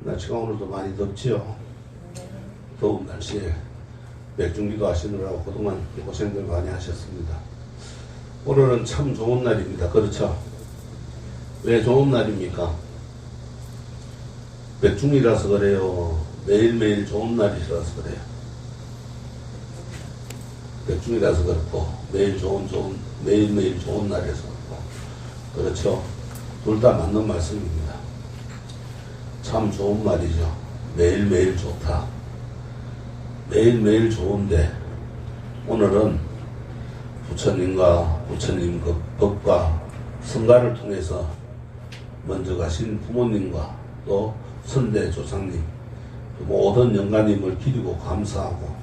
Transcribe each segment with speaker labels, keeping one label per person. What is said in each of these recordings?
Speaker 1: 날씨가 오늘도 많이 덥지요. 더운 날씨에 맥중기도 하시느라고 그동안 고생들 많이 하셨습니다. 오늘은 참 좋은 날입니다. 그렇죠? 왜 좋은 날입니까? 맥중이라서 그래요? 매일매일 좋은 날이라서 그래요? 맥중이라서 그렇고 매일매일 좋은 날이라서 그렇고, 그렇죠? 둘 다 맞는 말씀입니다. 참 좋은 말이죠. 매일매일 좋다. 매일매일 좋은데 오늘은 부처님 그 법과 성가를 통해서 먼저 가신 부모님과 또 선대 조상님, 모든 영가님을 기리고 감사하고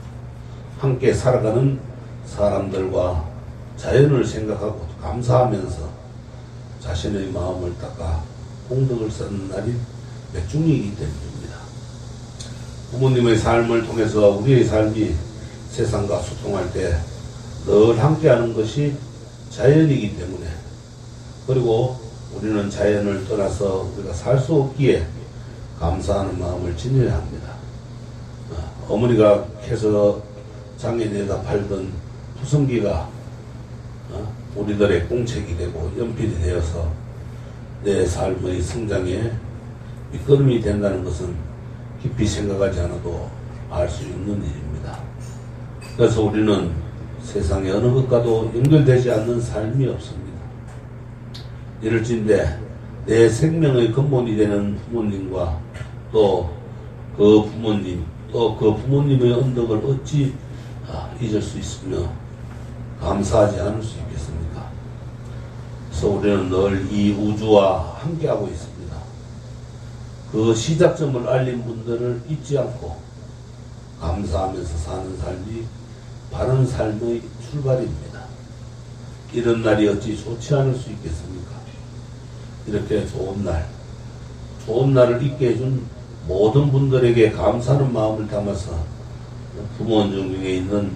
Speaker 1: 함께 살아가는 사람들과 자연을 생각하고 감사하면서 자신의 마음을 닦아 공덕을 쌓는 날이 맥중이기 때문입니다. 부모님의 삶을 통해서 우리의 삶이 세상과 소통할 때 늘 함께하는 것이 자연이기 때문에, 그리고 우리는 자연을 떠나서 우리가 살 수 없기에 감사하는 마음을 지녀야 합니다. 어머니가 캐서 장인에다 팔던 푸성기가 우리들의 공책이 되고 연필이 되어서 내 삶의 성장에 밑거름이 된다는 것은 깊이 생각하지 않아도 알 수 있는 일입니다. 그래서 우리는 세상의 어느 것과도 연결되지 않는 삶이 없습니다. 이럴진데 내 생명의 근본이 되는 부모님과 또 그 부모님의 언덕을 어찌 잊을 수 있으며 감사하지 않을 수 있겠습니까? 그래서 우리는 늘 이 우주와 함께하고 있습니다. 그 시작점을 알린 분들을 잊지 않고 감사하면서 사는 삶이 바른 삶의 출발입니다. 이런 날이 어찌 좋지 않을 수 있겠습니까? 이렇게 좋은 날을 있게 해준 모든 분들에게 감사하는 마음을 담아서 부모 중에 있는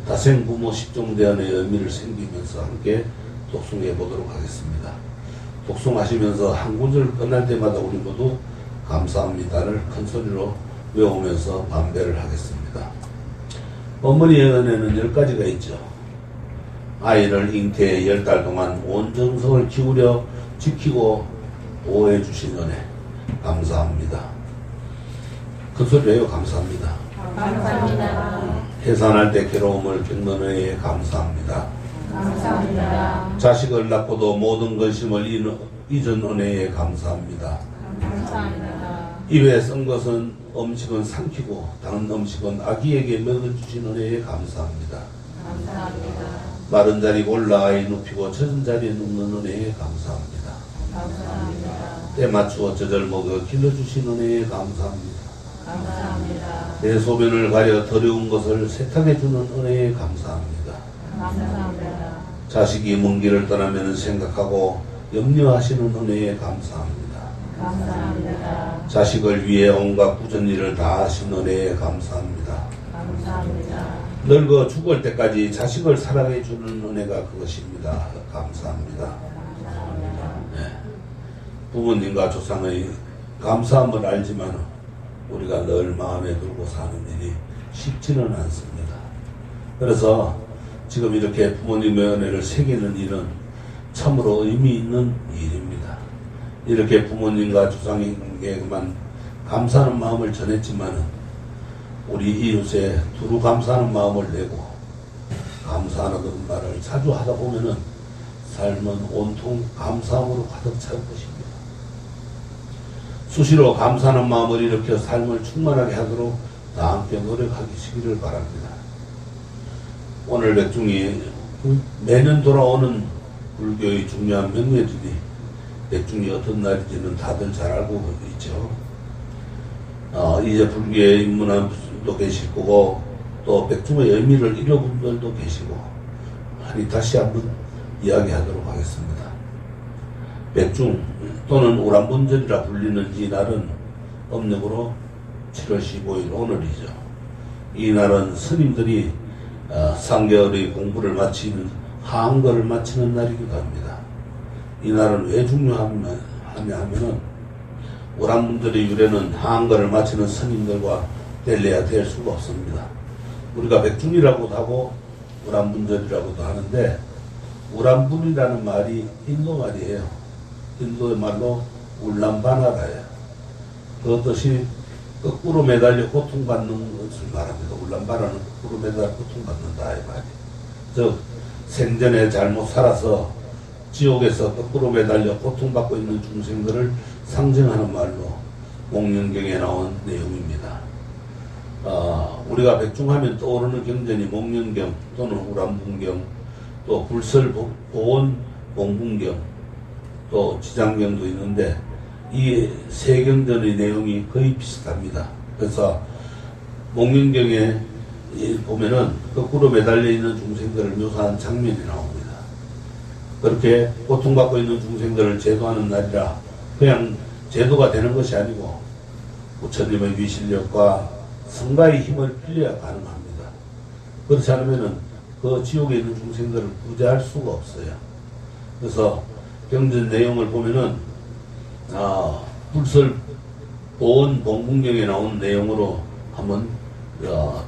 Speaker 1: 다생부모 십종대안의 의미를 생기면서 함께 독송해 보도록 하겠습니다. 독송하시면서 한 구절 끝날 때마다 우리 모두 감사합니다를 큰 소리로 외우면서 반배를 하겠습니다. 어머니의 은혜는 10가지가 있죠. 아이를 잉태해 10달 동안 온 정성을 기울여 지키고 보호해 주신 은혜 감사합니다. 큰 소리로 감사합니다.
Speaker 2: 감사합니다.
Speaker 1: 해산할 때 괴로움을 겪는 은혜에 감사합니다.
Speaker 2: 감사합니다.
Speaker 1: 자식을 낳고도 모든 근심을 잊은 은혜에 감사합니다.
Speaker 2: 감사합니다.
Speaker 1: 입에 쓴 것은 음식은 삼키고 다른 음식은 아기에게 먹여주신 은혜에 감사합니다.
Speaker 2: 감사합니다.
Speaker 1: 마른 자리 골라 아이 눕히고 젖은 자리에 눕는 은혜에 감사합니다.
Speaker 2: 감사합니다.
Speaker 1: 때 맞추어 젖을 먹여 길러주신 은혜에 감사합니다.
Speaker 2: 감사합니다.
Speaker 1: 내 소변을 가려 더러운 것을 세탁해주는 은혜에 감사합니다.
Speaker 2: 감사합니다.
Speaker 1: 자식이 먼 길을 떠나면 생각하고 염려하시는 은혜에 감사합니다.
Speaker 2: 감사합니다.
Speaker 1: 자식을 위해 온갖 굳은 일을 다 하신 은혜에 감사합니다.
Speaker 2: 감사합니다.
Speaker 1: 늙어 죽을 때까지 자식을 사랑해 주는 은혜가 그것입니다. 감사합니다.
Speaker 2: 감사합니다.
Speaker 1: 네. 부모님과 조상의 감사함을 알지만 우리가 늘 마음에 들고 사는 일이 쉽지는 않습니다. 그래서 지금 이렇게 부모님의 은혜를 새기는 일은 참으로 의미 있는 일입니다. 이렇게 부모님과 조상에게만 감사하는 마음을 전했지만 우리 이웃에 두루 감사하는 마음을 내고 감사하는 말을 자주 하다 보면은 삶은 온통 감사함으로 가득 찰 것입니다. 수시로 감사하는 마음을 일으켜 삶을 충만하게 하도록 다 함께 노력하시기를 바랍니다. 오늘 맥중이 매년 돌아오는 불교의 중요한 명예들이 맥중이 어떤 날인지는 다들 잘 알고 있죠. 이제 불교에 입문한 분도 계실 거고 또 맥중의 의미를 잃어본 분들도 계시고 하니 다시 한번 이야기하도록 하겠습니다. 맥중 또는 우람분절이라 불리는 이 날은 음력으로 7월 15일 오늘이죠. 이 날은 스님들이 3개월의 공부를 마치는 하한거를 마치는 날이기도 합니다. 이 날은 왜 중요하냐 하면은 우란분들의 유래는 하한가를 마치는 스님들과 뗄래야 될 수가 없습니다. 우리가 백중이라고도 하고 우란분들이라고도 하는데 우란분이라는 말이 인도 말이에요. 인도의 말로 울란바나라예요. 그 뜻이 거꾸로 매달려 고통받는 것을 말합니다. 울란바나는 거꾸로 매달려 고통받는다 이 말이에요. 즉 생전에 잘못 살아서 지옥에서 거꾸로 매달려 고통받고 있는 중생들을 상징하는 말로 목련경에 나온 내용입니다. 우리가 백중하면 떠오르는 경전이 목련경 또는 우란분경, 또 불설보원 봉분경, 또 지장경도 있는데 이 세 경전의 내용이 거의 비슷합니다. 그래서 목련경에 보면은 거꾸로 매달려 있는 중생들을 묘사한 장면이 나옵니다. 그렇게 고통받고 있는 중생들을 제도하는 날이라 그냥 제도가 되는 것이 아니고 부처님의 위실력과 성가의 힘을 빌려야 가능합니다. 그렇지 않으면은 그 지옥에 있는 중생들을 구제할 수가 없어요. 그래서 경전 내용을 보면은 불설 보원 봉분경에 나온 내용으로 한번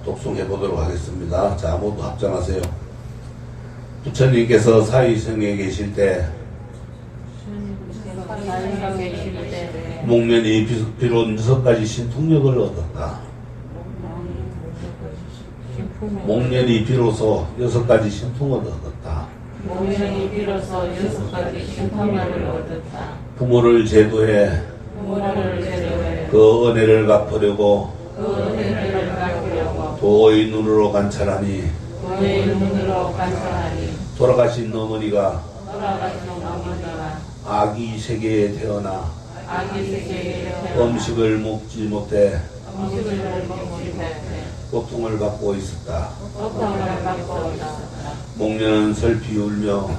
Speaker 1: 독송해 보도록 하겠습니다. 자, 모두 합장하세요. 부처님께서 사위성에 계실 때 목련이 비롯 6가지 신통력을 얻었다. 목련이 비로소 6가지 신통을 얻었다.
Speaker 2: 목련이 비로소 6가지 신통력을 얻었다.
Speaker 1: 부모를 제도해 그 은혜를 갚으려고 도의 눈으로 관찰하니 돌아가신 어머니가 아기 세계에 태어나 음식을 먹지 못해 고통을 받고 있었다. 목련은 슬피 울며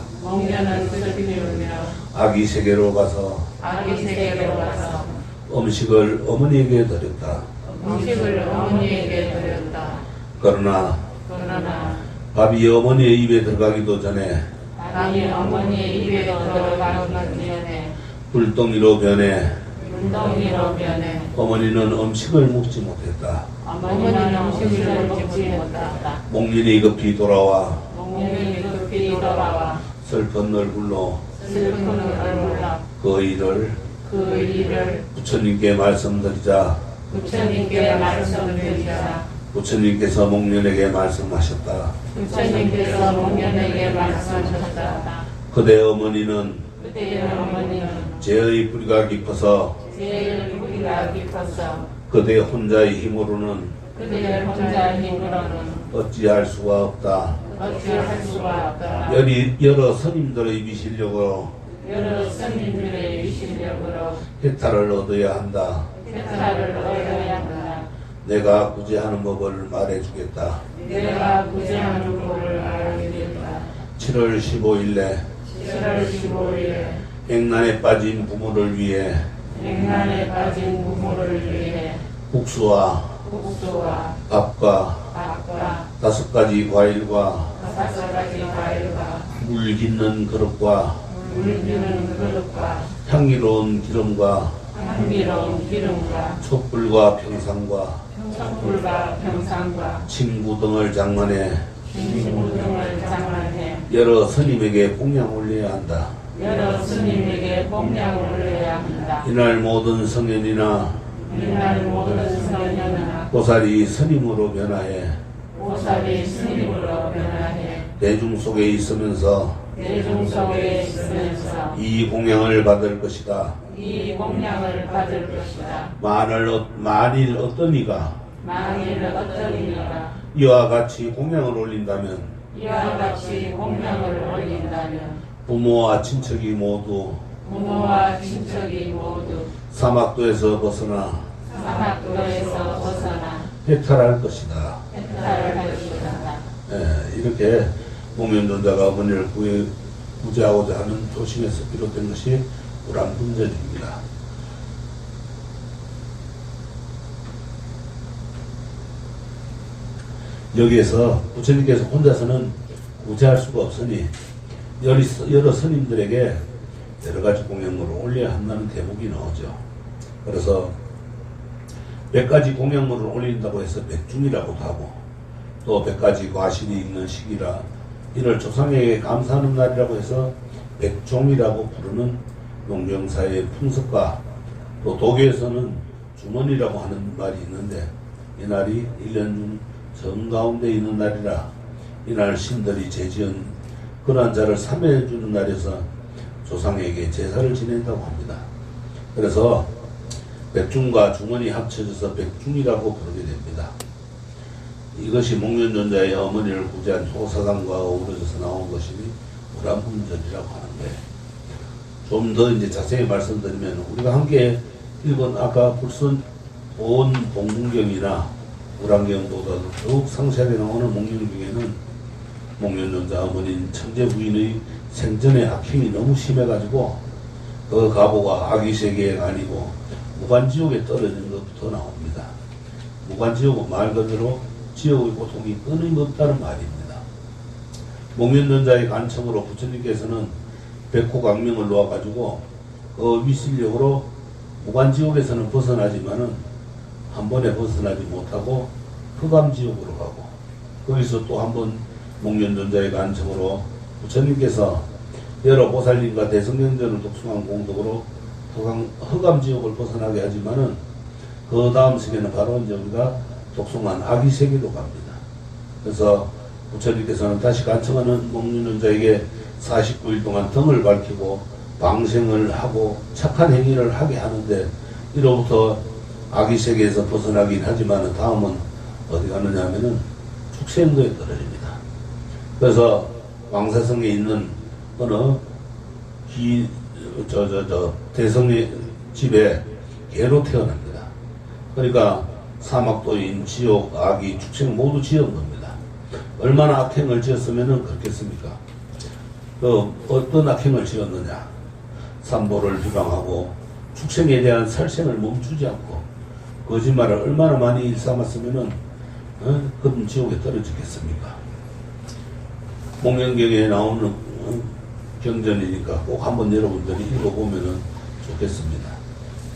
Speaker 1: 아기 세계로 가서 음식을 어머니에게 드렸다. 그러나 밥이 어머니의 입에 들어가기도 전에 불덩이로 변해 어머니는 음식을 먹지 못했다. 목련이 급히 돌아와 슬픈 얼굴로 그 일을 부처님께 말씀드리자 부처님께서 목련에게 말씀하셨다. 그대 어머니는 죄의 뿌리가 깊어서 그대 혼자의 힘으로는 어찌할 수가 없다. 여러 스님들의 미실력으로 해탈을 얻어야 한다. 내가 구제하는 법을 말해주겠다. 7월 15일에 액난에 빠진 부모를 위해 국수와 밥과 5가지 과일과 물 깃는 그릇과 향기로운 기름과 촛불과 평상과 친구 등을 장만해 여러 스님에게 봉양 올려야 한다. 이날 모든 성현이나 보살이 스님으로 변화해 대중 속에 있으면서 이 공양을 받을 것이다. 만일 어떤 이가 이와 같이 공양을 올린다면 부모와 친척이 모두 사막도에서 벗어나 해탈할 것이다. 이렇게 목련존자가 어머니를 구제하고자 하는 조심에서 비롯된 것이 우란분전입니다. 여기에서 부처님께서 혼자서는 구제할 수가 없으니 여러 스님들에게 여러 가지 공양물을 올려야 한다는 대목이 나오죠. 그래서 100가지 공약물을 올린다고 해서 백중이라고도 하고, 또 100가지 과실이 있는 시기라 이를 조상에게 감사하는 날이라고 해서 백종이라고 부르는 농경사의 풍습과, 또 도교에서는 주문이라고 하는 말이 있는데, 이 날이 1년 중 정가운데 있는 날이라 이날 신들이 제지은 그러한 자를 삼해주는 날에서 조상에게 제사를 지낸다고 합니다. 그래서 백중과 중원이 합쳐져서 백중이라고 부르게 됩니다. 이것이 목련존자의 어머니를 구제한 조사상과 어우러져서 나온 것이 우란분전이라고 하는데, 좀 더 이제 자세히 말씀드리면, 우리가 함께 읽은 아까 불선 보온 봉문경이나 우란경보다도 더욱 상세하게 나오는 목련 중에는 목련존자 어머니인 천재 부인의 생전의 악행이 너무 심해가지고 그 가보가 아기세계가 아니고 무간지옥에 떨어진 것부터 나옵니다. 무간지옥은 말 그대로 지옥의 고통이 끊임없다는 말입니다. 목련존자의 간청으로 부처님께서는 백호광명을 놓아가지고 그 위실력으로 무간지옥에서는 벗어나지만은 한 번에 벗어나지 못하고 흑암지옥으로 가고, 거기서 또 한 번 목련존자의 간청으로 부처님께서 여러 보살님과 대성경전을 독송한 공덕으로 흑암지옥을 벗어나게 하지만은 그 다음 세계는 바로 이제 우리가 독송한 아기세계로 갑니다. 그래서 부처님께서는 다시 간청하는 목련존자에게 49일 동안 등을 밝히고 방생을 하고 착한 행위를 하게 하는데, 이로부터 아기세계에서 벗어나긴 하지만은 다음은 어디 가느냐 하면은 축생도에 떨어집니다. 그래서 왕사성에 있는 어느 대성의 집에 개로 태어납니다. 그러니까 사막도인, 지옥, 아기, 축생 모두 지은 겁니다. 얼마나 악행을 지었으면 그렇겠습니까? 어떤 악행을 지었느냐? 삼보를 비방하고 축생에 대한 살생을 멈추지 않고 거짓말을 얼마나 많이 일삼았으면 그런 지옥에 떨어지겠습니까? 목련경에 나오는 경전이니까 꼭 한번 여러분들이 읽어보면 좋겠습니다.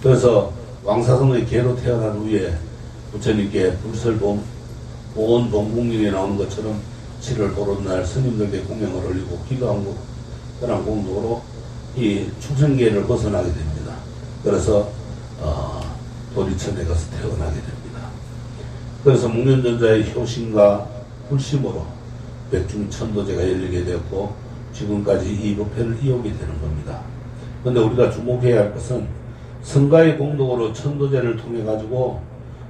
Speaker 1: 그래서 왕사성의 개로 태어난 후에 부처님께 불설보온 봉국경에 나오는 것처럼 7월 보름날 스님들께 공양을 올리고 기도한 것, 그런 공덕으로 이 축생계를 벗어나게 됩니다. 그래서 도리천에 가서 태어나게 됩니다. 그래서 목련존자의 효심과 불심으로 백중천도제가 열리게 되었고 지금까지 이 법회를 이어오게 되는 겁니다. 그런데 우리가 주목해야 할 것은 성가의 공덕으로 천도제를 통해 가지고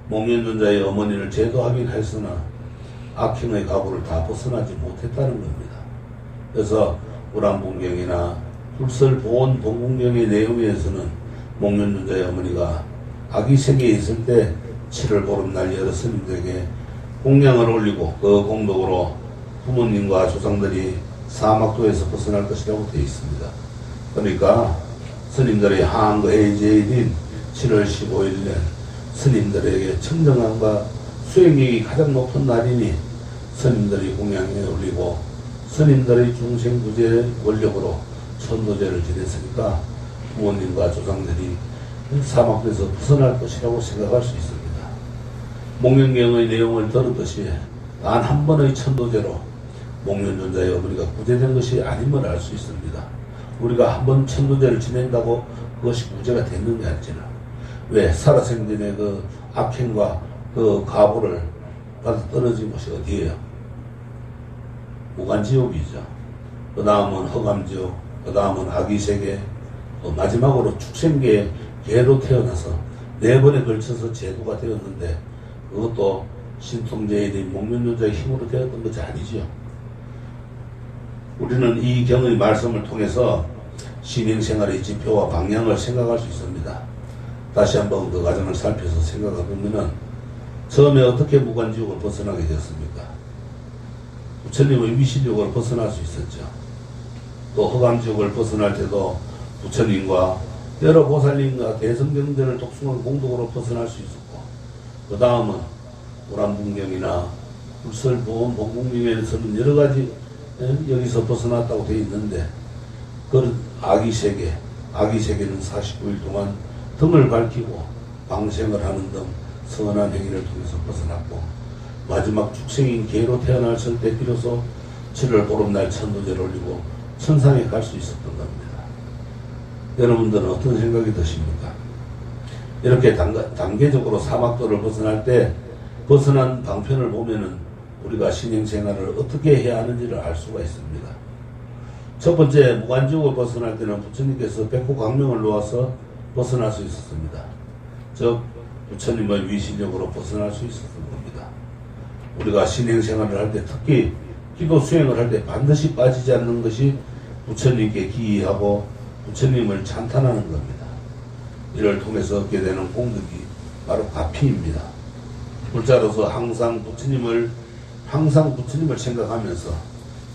Speaker 1: 목련존자의 어머니를 제도하긴 했으나 악행의 가부를 다 벗어나지 못했다는 겁니다. 그래서 우란봉경이나 불설보온 봉국경의 내용에서는 목련존자의 어머니가 아기세계에 있을 때 7월 보름날 여러 스님들에게 공양을 올리고 그 공덕으로 부모님과 조상들이 사막도에서 벗어날 것이라고 되어 있습니다. 그러니까 스님들의 하한거 해제일인 7월 15일날 스님들에게 청정함과 수행력이 가장 높은 날이니 스님들이 공양에 올리고 스님들의 중생구제 원력으로 천도제를 지냈으니까 부모님과 조상들이 사막도에서 벗어날 것이라고 생각할 수 있습니다. 목련경의 내용을 들었듯이 단 한 번의 천도제로 목련존자의 어머니가 구제된 것이 아님을 알 수 있습니다. 우리가 한 번 천도제를 지낸다고 그것이 구제가 됐는 게 아니잖아. 왜? 살아생전의 그 악행과 그 가부를 받아 떨어진 곳이 어디예요? 무간지옥이죠. 그 다음은 허감지옥, 그 다음은 아기세계, 또 마지막으로 축생계에 개로 태어나서 4번에 걸쳐서 제도가 되었는데 그것도 신통제일인 목련존자의 힘으로 되었던 것이 아니죠. 우리는 이 경의 말씀을 통해서 신행생활의 지표와 방향을 생각할 수 있습니다. 다시 한번 그 과정을 살펴서 생각해 보면은 처음에 어떻게 무간지옥을 벗어나게 되었습니까? 부처님의 위실력을 벗어날 수 있었죠. 또 허감지옥을 벗어날 때도 부처님과 여러 보살님과 대성경전을 독송한 공덕으로 벗어날 수 있었고, 그 다음은 우란봉경이나 불설보온 봉국경에서는 여러 가지 여기서 벗어났다고 되어 있는데, 그 아기세계는 49일 동안 등을 밝히고 방생을 하는 등 선한 행위를 통해서 벗어났고 마지막 축생인 개로 태어났을 때 비로소 7월 보름날 천도제를 올리고 천상에 갈 수 있었던 겁니다. 여러분들은 어떤 생각이 드십니까? 이렇게 단계적으로 사막도를 벗어날 때 벗어난 방편을 보면은 우리가 신행생활을 어떻게 해야 하는지를 알 수가 있습니다. 첫 번째, 무간지옥을 벗어날 때는 부처님께서 백호광명을 놓아서 벗어날 수 있었습니다. 즉 부처님의 위신력으로 벗어날 수 있었던 겁니다. 우리가 신행생활을 할 때, 특히 기도 수행을 할 때 반드시 빠지지 않는 것이 부처님께 기이하고 부처님을 찬탄하는 겁니다. 이를 통해서 얻게 되는 공덕이 바로 가피입니다. 불자로서 항상 부처님을 생각하면서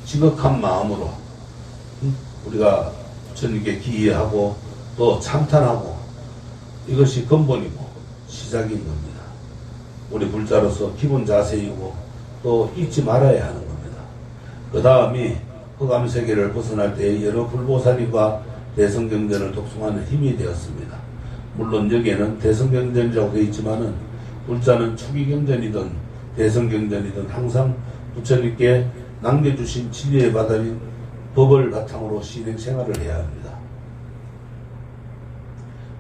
Speaker 1: 지극한 마음으로 우리가 부처님께 기이하고 또 찬탄하고, 이것이 근본이고 시작인 겁니다. 우리 불자로서 기본 자세이고 또 잊지 말아야 하는 겁니다. 그 다음이 흑암세계를 벗어날 때 여러 불보살이가 대성경전을 독송하는 힘이 되었습니다. 물론 여기에는 대성경전이라고 되어 있지만은 불자는 초기경전이든 대성경전이든 항상 부처님께 남겨주신 진리의 바다인 법을 바탕으로 신행생활을 해야 합니다.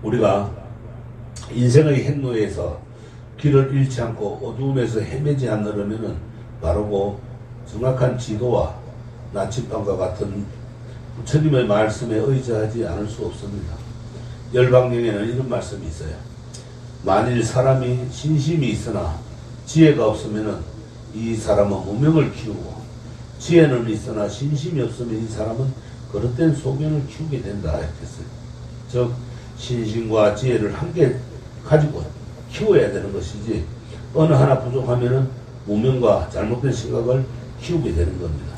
Speaker 1: 우리가 인생의 행로에서 길을 잃지 않고 어두움에서 헤매지 않으려면 바르고 정확한 지도와 나침반과 같은 부처님의 말씀에 의지하지 않을 수 없습니다. 열방경에는 이런 말씀이 있어요. 만일 사람이 신심이 있으나 지혜가 없으면 이 사람은 무명을 키우고, 지혜는 있으나 신심이 없으면 이 사람은 그릇된 소견을 키우게 된다 했어요. 즉 신심과 지혜를 함께 가지고 키워야 되는 것이지, 어느 하나 부족하면은 무명과 잘못된 생각을 키우게 되는 겁니다.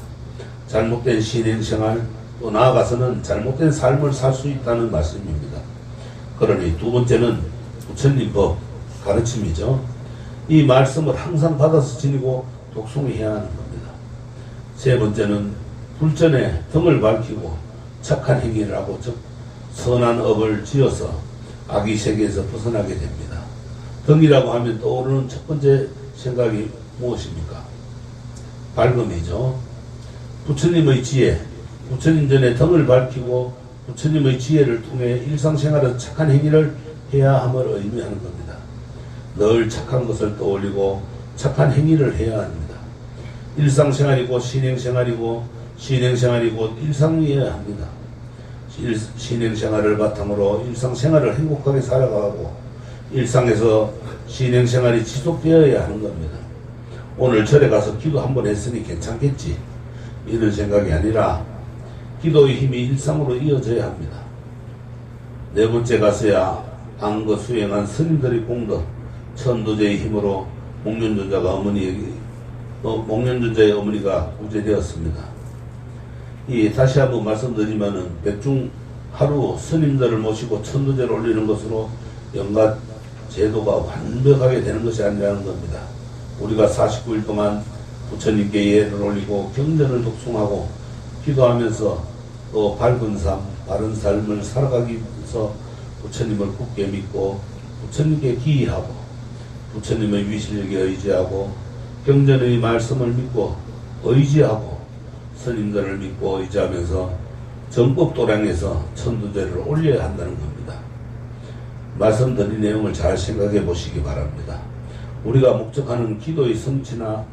Speaker 1: 잘못된 신행생활, 또 나아가서는 잘못된 삶을 살 수 있다는 말씀입니다. 그러니 두 번째는 부처님 법 가르침이죠. 이 말씀을 항상 받아서 지니고 독송해야 하는 겁니다. 세 번째는 불전에 등을 밝히고 착한 행위를 하고, 즉 선한 업을 지어서 악의 세계에서 벗어나게 됩니다. 등이라고 하면 떠오르는 첫 번째 생각이 무엇입니까? 밝음이죠. 부처님의 지혜, 부처님 전에 등을 밝히고 부처님의 지혜를 통해 일상생활에서 착한 행위를 해야 함을 의미하는 겁니다. 늘 착한 것을 떠올리고 착한 행위를 해야 합니다. 일상생활이고 신행생활이고 신행생활이고 일상이어야 합니다. 신행생활을 바탕으로 일상생활을 행복하게 살아가고 일상에서 신행생활이 지속되어야 하는 겁니다. 오늘 절에 가서 기도 한번 했으니 괜찮겠지, 이런 생각이 아니라 기도의 힘이 일상으로 이어져야 합니다. 네 번째 가서야 안거 수행한 스님들의 공덕, 천도제의 힘으로 목련존자의 어머니가 구제되었습니다. 다시 한번 말씀드리면은 백중 하루 스님들을 모시고 천도제를 올리는 것으로 영가 제도가 완벽하게 되는 것이 아니라는 겁니다. 우리가 49일 동안 부처님께 예를 올리고 경전을 독송하고 기도하면서 또 밝은 삶, 바른 삶을 살아가기 위해서 부처님을 굳게 믿고 부처님께 기이하고 부처님의 위실력에 의지하고 경전의 말씀을 믿고 의지하고 스님들을 믿고 의지하면서 정법도량에서 천도제를 올려야 한다는 겁니다. 말씀드린 내용을 잘 생각해 보시기 바랍니다. 우리가 목적하는 기도의 성취나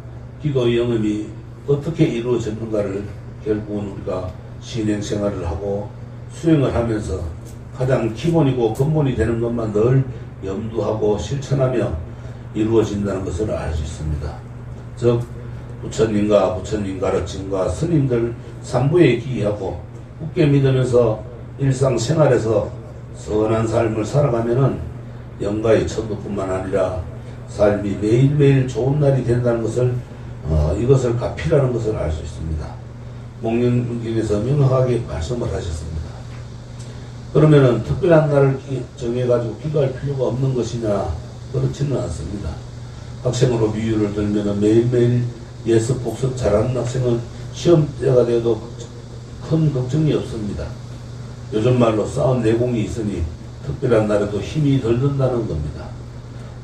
Speaker 1: 기도의 영음이 어떻게 이루어졌는가를 결국은 우리가 신행생활을 하고 수행을 하면서 가장 기본이고 근본이 되는 것만 늘 염두하고 실천하며 이루어진다는 것을 알 수 있습니다. 즉 부처님과 부처님 가르침과 스님들 삼부에 기이하고 굳게 믿으면서 일상생활에서 선한 삶을 살아가면은 영가의 천도뿐만 아니라 삶이 매일매일 좋은 날이 된다는 것을 이것을 가피라는 것을 알 수 있습니다. 목련경에서 명확하게 말씀을 하셨습니다. 그러면은 특별한 날을 정해가지고 기도할 필요가 없는 것이냐? 그렇지는 않습니다. 학생으로 비유를 들면은 매일매일 예습 복습 잘하는 학생은 시험 때가 돼도 큰 걱정이 없습니다. 요즘 말로 쌓은 내공이 있으니 특별한 날에도 힘이 덜 든다는 겁니다.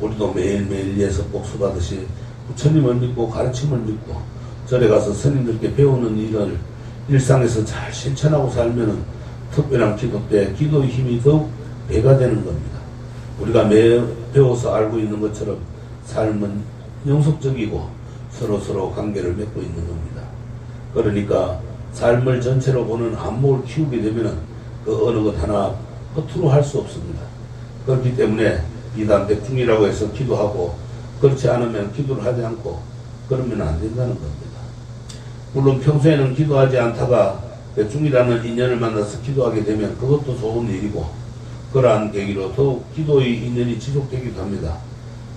Speaker 1: 우리도 매일매일 예서 복수하듯이 부처님을 믿고 가르침을 믿고 절에 가서 스님들께 배우는 일을 일상에서 잘 실천하고 살면은 특별한 기도 때 기도의 힘이 더욱 배가 되는 겁니다. 우리가 매일 배워서 알고 있는 것처럼 삶은 영속적이고 서로 관계를 맺고 있는 겁니다. 그러니까 삶을 전체로 보는 안목을 키우게 되면은 그 어느 것 하나 허투루 할 수 없습니다. 그렇기 때문에 이단 백중이라고 해서 기도하고 그렇지 않으면 기도를 하지 않고 그러면 안 된다는 겁니다. 물론 평소에는 기도하지 않다가 백중이라는 인연을 만나서 기도하게 되면 그것도 좋은 일이고 그러한 계기로 더욱 기도의 인연이 지속되기도 합니다.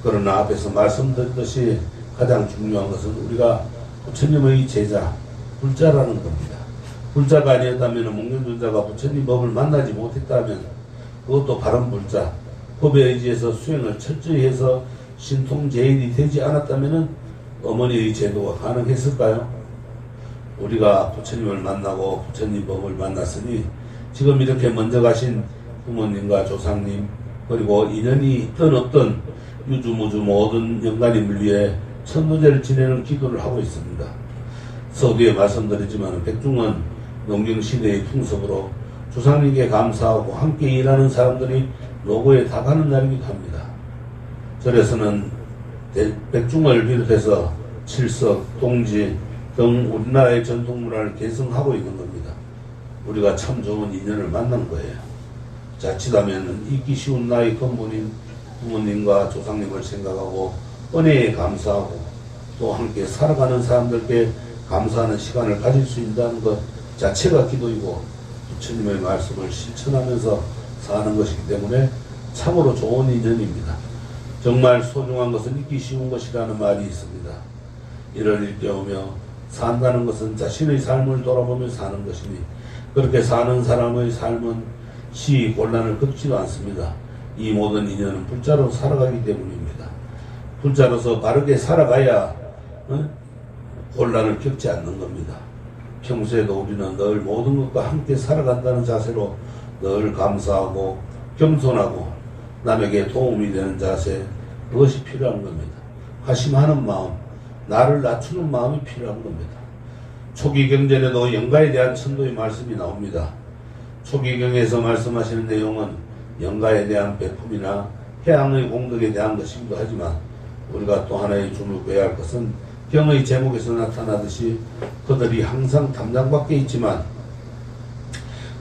Speaker 1: 그러나 앞에서 말씀드렸듯이 가장 중요한 것은 우리가 부처님의 제자, 불자라는 겁니다. 불자가 아니었다면 목련존자가 부처님 법을 만나지 못했다면 그것도 바른 불자, 법에 의지해서 수행을 철저히 해서 신통제일이 되지 않았다면 어머니의 제도가 가능했을까요? 우리가 부처님을 만나고 부처님 법을 만났으니 지금 이렇게 먼저 가신 부모님과 조상님 그리고 인연이 있든 없든 유주무주 모든 영가님을 위해 천도제를 지내는 기도를 하고 있습니다. 서두에 말씀드리지만 백중은 농경시대의 풍습으로 조상님께 감사하고 함께 일하는 사람들이 노고에 다가는 날이기도 합니다. 절에서는 백중을 비롯해서 칠석, 동지 등 우리나라의 전통문화를 계승하고 있는 겁니다. 우리가 참 좋은 인연을 만난 거예요. 자칫하면 잊기 쉬운 나이 건부님, 부모님과 조상님을 생각하고 은혜에 감사하고 또 함께 살아가는 사람들께 감사하는 시간을 가질 수 있다는 것 자체가 기도이고 부처님의 말씀을 실천하면서 사는 것이기 때문에 참으로 좋은 인연입니다. 정말 소중한 것은 잊기 쉬운 것이라는 말이 있습니다. 이를 일깨우며 산다는 것은 자신의 삶을 돌아보며 사는 것이니 그렇게 사는 사람의 삶은 시 곤란을 겪지도 않습니다. 이 모든 인연은 불자로 살아가기 때문입니다. 불자로서 바르게 살아가야 곤란을 겪지 않는 겁니다. 평소에도 우리는 늘 모든 것과 함께 살아간다는 자세로 늘 감사하고 겸손하고 남에게 도움이 되는 자세, 그것이 필요한 겁니다. 화심하는 마음, 나를 낮추는 마음이 필요한 겁니다. 초기 경전에도 영가에 대한 천도의 말씀이 나옵니다. 초기경에서 말씀하시는 내용은 영가에 대한 배품이나 해양의 공덕에 대한 것이기도 하지만 우리가 또 하나의 주목해야 할 것은 경의 제목에서 나타나듯이 그들이 항상 담장 밖에 있지만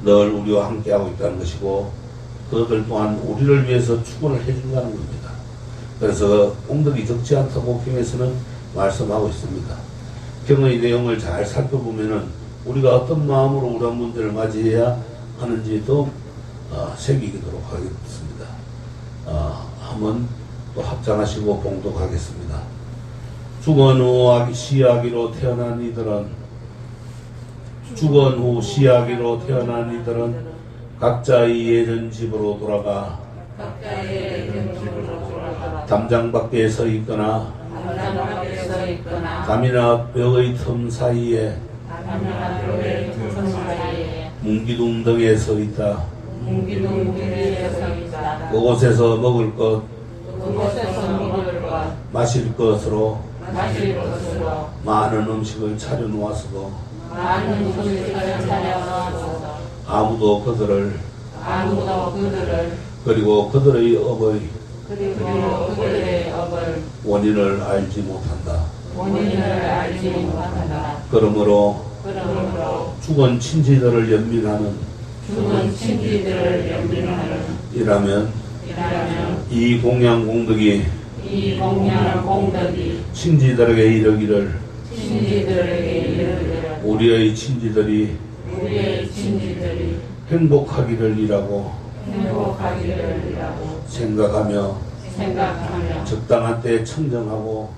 Speaker 1: 늘 우리와 함께하고 있다는 것이고 그들 또한 우리를 위해서 축원을 해준다는 겁니다. 그래서 공덕이 적지 않다고 경에서는 말씀하고 있습니다. 경의 내용을 잘 살펴보면은 우리가 어떤 마음으로 우리의 문제를 맞이해야 하는지 더욱 새기도록 하겠습니다. 한번 또 합장하시고 봉독하겠습니다. 죽은 후 시아기로 태어난 이들은 각자의 예전 집으로 돌아가 담장 밖에 서 있거나 담이나 벽의 틈 사이에 문기둥 등에 서 있다. 그곳에서 먹을 것, 마실 것으로 많은 음식을 차려놓았어도 아무도 그들을 그리고 그들의 업의 원인을 알지 못한다. 그러므로 죽은 친지들을 연민하는 이라면 이 공양 공덕이 친지들에게 이르기를 우리의 친지들이 행복하기를 이라고 생각하며 적당한 때 청정하고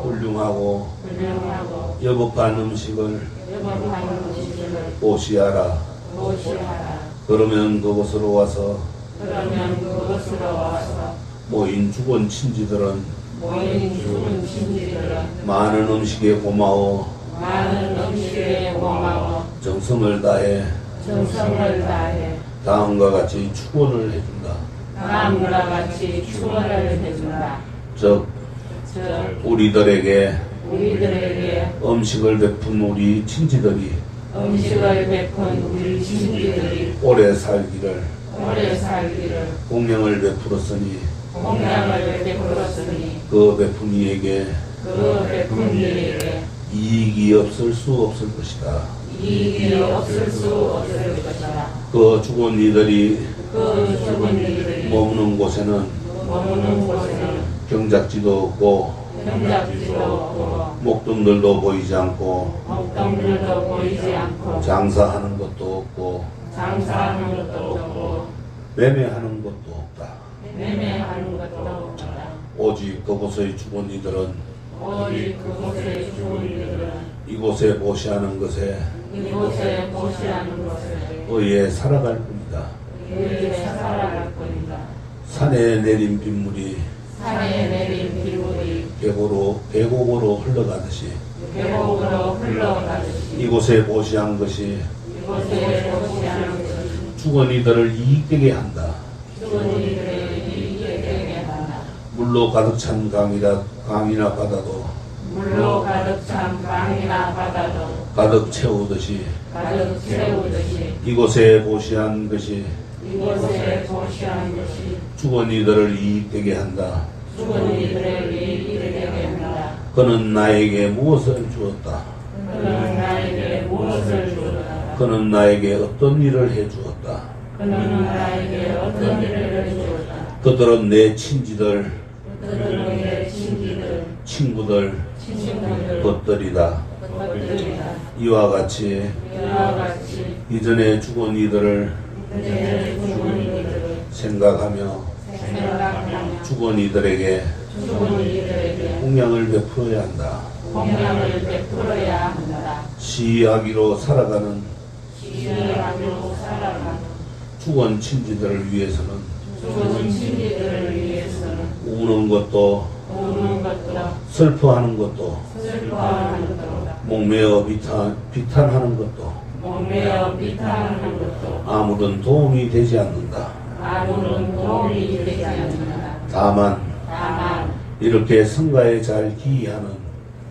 Speaker 1: 훌륭하고 여법한 음식을 오시하라. 그러면 그곳으로 와서 모인 죽은 친지들은 많은 음식에 고마워 정성을 다해 다음과 같이 축원을 해준다.
Speaker 2: 다음과 같이 축원을 해준다.
Speaker 1: 즉 우리들에게
Speaker 2: 우리들에게
Speaker 1: 음식을 베푼 우리 친지들이
Speaker 2: 음식을 베푼 우리 친구들이
Speaker 1: 오래 살기를
Speaker 2: 오래 살기를
Speaker 1: 공양을 베풀었으니
Speaker 2: 공양을 베풀었으니
Speaker 1: 그 베푼 이에게
Speaker 2: 그 베푼 이에게
Speaker 1: 이익이 없을 수 없을 것이다.
Speaker 2: 이익이 없을 수 없을 것이다.
Speaker 1: 그 죽은 이들이
Speaker 2: 그 죽은 이들이
Speaker 1: 머무는 곳에는
Speaker 2: 머무는 곳에는
Speaker 1: 경작지도 없고
Speaker 2: 경작지도 없고
Speaker 1: 목동들도 보이지 않고
Speaker 2: 목동들도 보이지 않고
Speaker 1: 장사하는 것도 없고
Speaker 2: 장사하는 것도 없고
Speaker 1: 매매하는 것도 없다.
Speaker 2: 매매하는 것도 없다.
Speaker 1: 오직 그곳의 죽은 이들은
Speaker 2: 오직 그곳에 죽은 이들은
Speaker 1: 이곳에 보시하는 것에
Speaker 2: 이곳에 보시하는 것에
Speaker 1: 의해 살아갈 뿐이다.
Speaker 2: 의에 살아갈 뿐이다.
Speaker 1: 산에 내린 빗물이
Speaker 2: 산에 내린 비물이
Speaker 1: 계곡으로 흘러가듯이
Speaker 2: 계곡으로 흘러가듯이
Speaker 1: 이곳에 보시한 것이
Speaker 2: 이곳에 보시하는 것이
Speaker 1: 죽은 이들을 이익되게 한다.
Speaker 2: 죽은 이들의 이익에 되게 한다.
Speaker 1: 물로 가득 찬 강이나 바다도
Speaker 2: 물로 가득 찬 강이나 바다도
Speaker 1: 가득 채우듯이
Speaker 2: 가득 채우듯이
Speaker 1: 이곳에 보시한 것이
Speaker 2: 이곳에 보시하는 것이
Speaker 1: 죽은 이들을 이익되게 한다.
Speaker 2: 죽은 이들의 이익에 되게 한다.
Speaker 1: 그는 나에게 무엇을 주었다.
Speaker 2: 그는 나에게 무엇을 주었다.
Speaker 1: 그는 나에게 어떤 일을 해 주었다.
Speaker 2: 그는 나에게 어떤 일을 주었다.
Speaker 1: 그들은 내 친지들,
Speaker 2: 그들은 내 친구들,
Speaker 1: 친구들,
Speaker 2: 친구들,
Speaker 1: 것들이다.
Speaker 2: 것들이다.
Speaker 1: 이와 같이
Speaker 2: 이와 같이
Speaker 1: 이전에 죽은 이들을
Speaker 2: 그들의 죽은 이들을
Speaker 1: 생각하며
Speaker 2: 생각하며
Speaker 1: 죽은 이들에게
Speaker 2: 죽은 이들에게
Speaker 1: 공양을 베풀어야 한다.
Speaker 2: 공양을 베풀어야 한다.
Speaker 1: 시하기로 살아가는
Speaker 2: 시하기로 살아가는
Speaker 1: 죽은 친지들을 위해서는
Speaker 2: 죽은 친구들을 위해서는
Speaker 1: 우는 것도
Speaker 2: 우는 것도
Speaker 1: 슬퍼하는 것도
Speaker 2: 슬퍼하는 것도
Speaker 1: 목매어 비탄하는 것도
Speaker 2: 목매어 비탄하는 것도
Speaker 1: 아무런 도움이 되지 않는다.
Speaker 2: 아무런 도움이 되지 않는다.
Speaker 1: 다만
Speaker 2: 다만
Speaker 1: 이렇게 성가에 잘 기이하는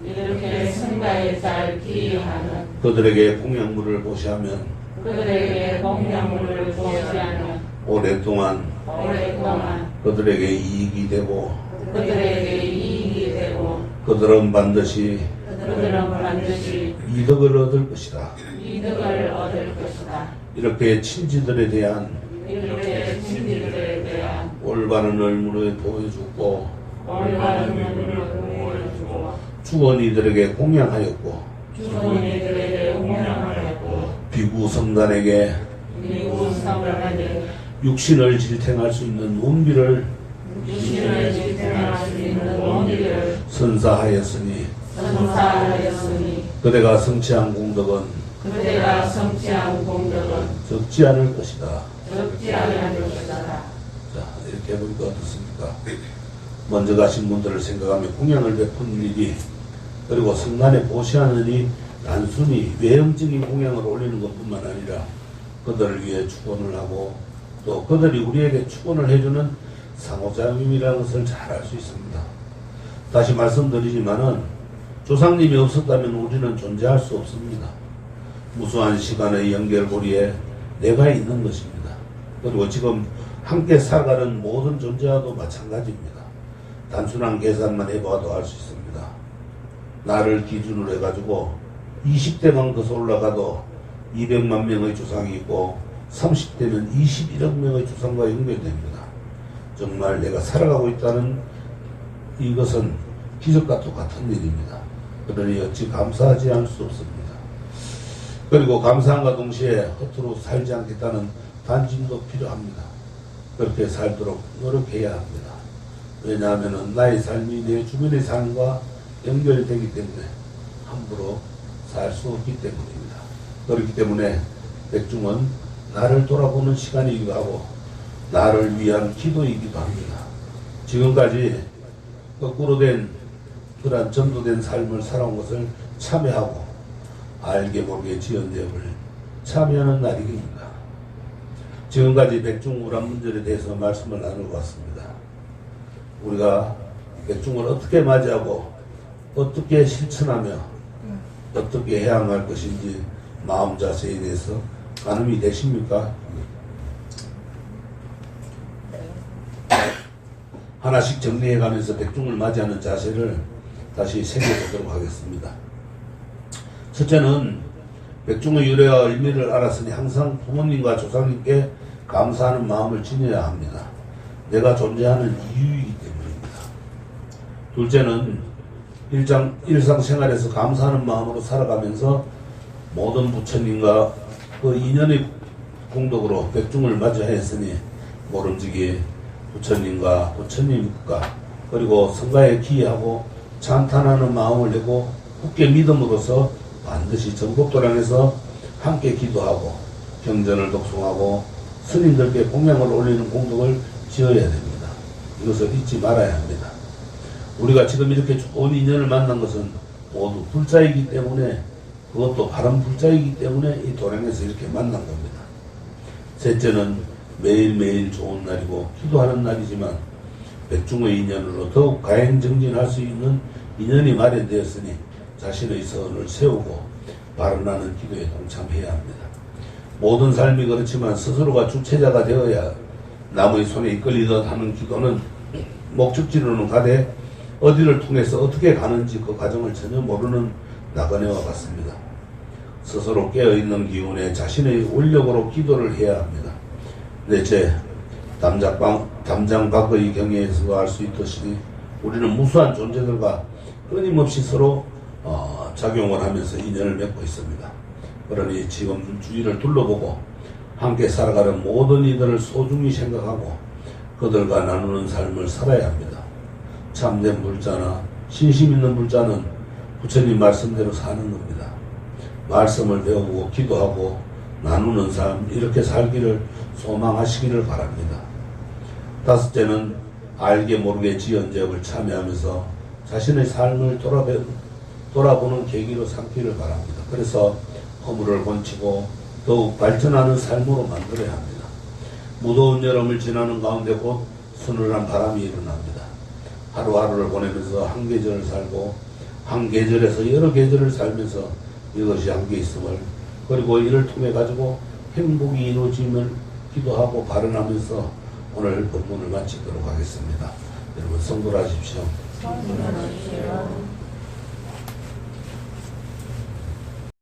Speaker 2: 이렇게 성가에 잘 기여하는
Speaker 1: 그들에게 공양물을 보시하면
Speaker 2: 그들에게 공양물을 보시하는
Speaker 1: 오랫동안
Speaker 2: 오랫동안
Speaker 1: 그들에게 이익이 되고
Speaker 2: 그들에게 이익이 되고
Speaker 1: 그들은 반드시
Speaker 2: 그들은 반드시
Speaker 1: 이득을 얻을 것이다.
Speaker 2: 이득을 얻을 것이다.
Speaker 1: 이렇게 친지들에 대한
Speaker 2: 이렇게 친구들에 대한
Speaker 1: 올바른 의무를 보여주고
Speaker 2: 올바른 눈을 보여주고
Speaker 1: 죽은 이들에게 공양하였고
Speaker 2: 죽은 이들에게 공양하였고
Speaker 1: 비구 성단에게
Speaker 2: 미국 성간에
Speaker 1: 육신을 질탱할 수 있는 운비를
Speaker 2: 유신을 지탱할 수 있는 원리를
Speaker 1: 선사하였으니
Speaker 2: 선사하였으니
Speaker 1: 그대가 성취한 공덕은
Speaker 2: 그대가 성취한 공덕은
Speaker 1: 적지 않을 것이다.
Speaker 2: 적지 않을 것이다.
Speaker 1: 자, 이렇게 해보니까 어떻습니까? 먼저 가신 분들을 생각하며 공양을 베푸는 일이 그리고 성간에 보시하는 일이 단순히 외형적인 공양을 올리는 것뿐만 아니라 그들을 위해 축원을 하고 또 그들이 우리에게 축원을 해주는 상호작용이라는 것을 잘 알 수 있습니다. 다시 말씀드리지만은 조상님이 없었다면 우리는 존재할 수 없습니다. 무수한 시간의 연결고리에 내가 있는 것입니다. 그리고 지금 함께 살아가는 모든 존재와도 마찬가지입니다. 단순한 계산만 해봐도 알 수 있습니다. 나를 기준으로 해가지고 20대만 거슬러 올라가도 200만 명의 조상이 있고 30대면 21억 명의 조상과 연결됩니다. 정말 내가 살아가고 있다는 이것은 기적과 똑같은 일입니다. 그러니 어찌 감사하지 않을 수 없습니다. 그리고 감사함과 동시에 허투루 살지 않겠다는 단심도 필요합니다. 그렇게 살도록 노력해야 합니다. 왜냐하면 나의 삶이 내 주변의 삶과 연결되기 때문에 함부로 살 수 없기 때문입니다. 그렇기 때문에 백중은 나를 돌아보는 시간이기도 하고 나를 위한 기도이기도 합니다. 지금까지 거꾸로 된 그러한 전도된 삶을 살아온 것을 참여하고 알게 모르게 지은 죄업을 참여하는 날입니다. 지금까지 백중우란문절에 대해서 말씀을 나누고 왔습니다. 우리가 백중을 어떻게 맞이하고 어떻게 실천하며 어떻게 해야 할 것인지 마음 자세에 대해서 가늠이 되십니까? 하나씩 정리해가면서 백중을 맞이하는 자세를 다시 새겨보도록 하겠습니다. 첫째는 백중의 유래와 의미를 알았으니 항상 부모님과 조상님께 감사하는 마음을 지녀야 합니다. 내가 존재하는 이유이기 때문입니다. 둘째는 일상생활에서 감사하는 마음으로 살아가면서 모든 부처님과 그 인연의 공덕으로 백중을 맞이하였으니 모름지기 부처님과 부처님과 그리고 성가에 기여하고 찬탄하는 마음을 내고 굳게 믿음으로써 반드시 전국도량에서 함께 기도하고 경전을 독송하고 스님들께 공양을 올리는 공덕을 지어야 됩니다. 이것을 잊지 말아야 합니다. 우리가 지금 이렇게 좋은 인연을 만난 것은 모두 불자이기 때문에, 그것도 바른 불자이기 때문에 이 도량에서 이렇게 만난 겁니다. 셋째는 매일매일 좋은 날이고 기도하는 날이지만 백중의 인연으로 더욱 가행정진할 수 있는 인연이 마련되었으니 자신의 선을 세우고 발언하는 기도에 동참해야 합니다. 모든 삶이 그렇지만 스스로가 주체자가 되어야 남의 손에 이끌리듯 하는 기도는 목적지로는 가되 어디를 통해서 어떻게 가는지 그 과정을 전혀 모르는 나그네와 같습니다. 스스로 깨어있는 기운에 자신의 원력으로 기도를 해야 합니다. 넷째, 담장 밖의 경애에서 알 수 있듯이 우리는 무수한 존재들과 끊임없이 서로 작용을 하면서 인연을 맺고 있습니다. 그러니 지금 주위를 둘러보고 함께 살아가는 모든 이들을 소중히 생각하고 그들과 나누는 삶을 살아야 합니다. 참된 불자나 신심 있는 불자는 부처님 말씀대로 사는 겁니다. 말씀을 배우고 기도하고 나누는 삶, 이렇게 살기를 소망하시기를 바랍니다. 다섯째는 알게 모르게 지은 죄업을 참여하면서 자신의 삶을 돌아보는 계기로 삼기를 바랍니다. 그래서 허물을 건치고 더욱 발전하는 삶으로 만들어야 합니다. 무더운 여름을 지나는 가운데 곧 서늘한 바람이 일어납니다. 하루하루를 보내면서 한 계절을 살고 한 계절에서 여러 계절을 살면서 이것이 함께 있음을, 그리고 이를 통해 가지고 행복이 이루어짐을 기도하고 발언하면서 오늘 본문을 마치도록 하겠습니다. 여러분 성불하십시오.
Speaker 2: 성불하십시오.